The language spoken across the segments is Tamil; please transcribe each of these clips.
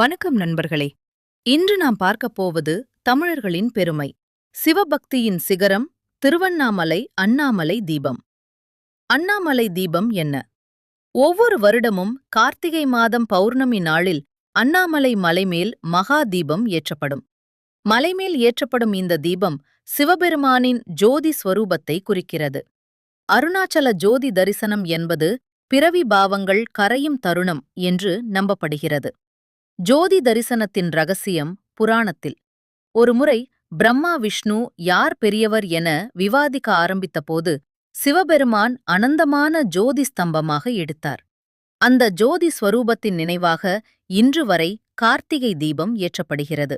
வணக்கம் நண்பர்களே. இன்று நாம் பார்க்கப் போவது தமிழர்களின் பெருமை. சிவபக்தியின் சிகரம் திருவண்ணாமலை அண்ணாமலை தீபம். அண்ணாமலை தீபம் என்ன? ஒவ்வொரு வருடமும் கார்த்திகை மாதம் பௌர்ணமி நாளில் அண்ணாமலை மலைமேல் மகா தீபம் ஏற்றப்படும். மலைமேல் ஏற்றப்படும் இந்த தீபம் சிவபெருமானின் ஜோதி ஸ்வரூபத்தை குறிக்கிறது. அருணாச்சல ஜோதி தரிசனம் என்பது பிறவி பாவங்கள் கரையும் தருணம் என்று நம்பப்படுகிறது. ஜோதி தரிசனத்தின் ரகசியம் புராணத்தில். ஒருமுறை பிரம்மா விஷ்ணு யார் பெரியவர் என விவாதிக்க ஆரம்பித்தபோது சிவபெருமான் அனந்தமான ஜோதி ஸ்தம்பமாக எடுத்தார். அந்த ஜோதி ஸ்வரூபத்தின் நினைவாக இன்று வரை கார்த்திகை தீபம் ஏற்றப்படுகிறது.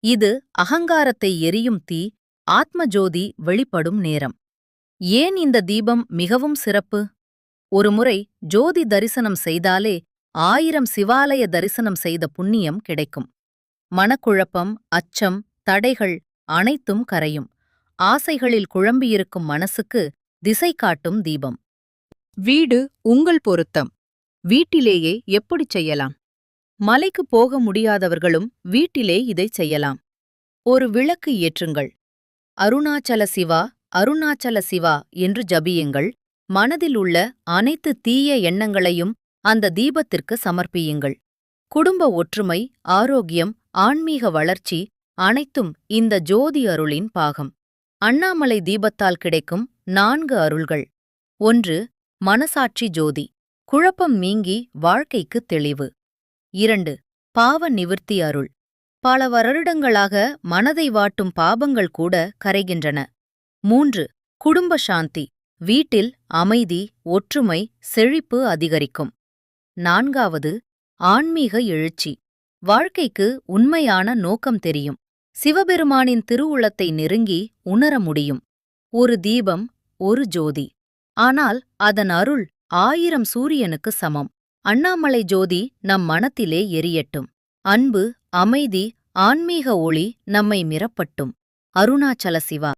இது அகங்காரத்தை எரியும் தீ, ஆத்ம ஜோதி வெளிப்படும் நேரம். ஏன் இந்த தீபம் மிகவும் சிறப்பு? ஒருமுறை ஜோதி தரிசனம் செய்தாலே 1000 சிவாலய தரிசனம் செய்த புண்ணியம் கிடைக்கும். மனக்குழப்பம், அச்சம், தடைகள் அனைத்தும் கரையும். ஆசைகளில் குழம்பியிருக்கும் மனசுக்கு திசை காட்டும் தீபம். வீடு உங்கள் பொருத்தம். வீட்டிலேயே எப்படிச் செய்யலாம்? மலைக்கு போக முடியாதவர்களும் வீட்டிலே இதைச் செய்யலாம். ஒரு விளக்கு ஏற்றுங்கள். அருணாச்சல சிவா, அருணாச்சல சிவா என்று ஜபியுங்கள். மனதில் உள்ள அனைத்து தீய எண்ணங்களையும் அந்த தீபத்திற்கு சமர்ப்பியுங்கள். குடும்ப ஒற்றுமை, ஆரோக்கியம், ஆன்மீக வளர்ச்சி அனைத்தும் இந்த ஜோதி அருளின் பாகம். அண்ணாமலை தீபத்தால் கிடைக்கும் 4 அருள்கள். 1. மனசாட்சி ஜோதி. குழப்பம் நீங்கி வாழ்க்கைக்கு தெளிவு. 2. பாவ நிவிர்த்தி அருள். பல வருடங்களாக மனதை வாட்டும் பாபங்கள் கூட கரைகின்றன. 3. குடும்ப சாந்தி. வீட்டில் அமைதி, ஒற்றுமை, செழிப்பு அதிகரிக்கும். 4. ஆன்மீக எழுச்சி. வாழ்க்கைக்கு உண்மையான நோக்கம் தெரியும். சிவபெருமானின் திருவுளத்தை நெருங்கி உணர முடியும். ஒரு தீபம், ஒரு ஜோதி. ஆனால் அதன் அருள் 1000 சூரியனுக்கு சமம். அண்ணாமலை ஜோதி நம் மனத்திலே எரியட்டும். அன்பு, அமைதி, ஆன்மீக ஒளி நம்மை மிரப்பட்டும். அருணாச்சல சிவா.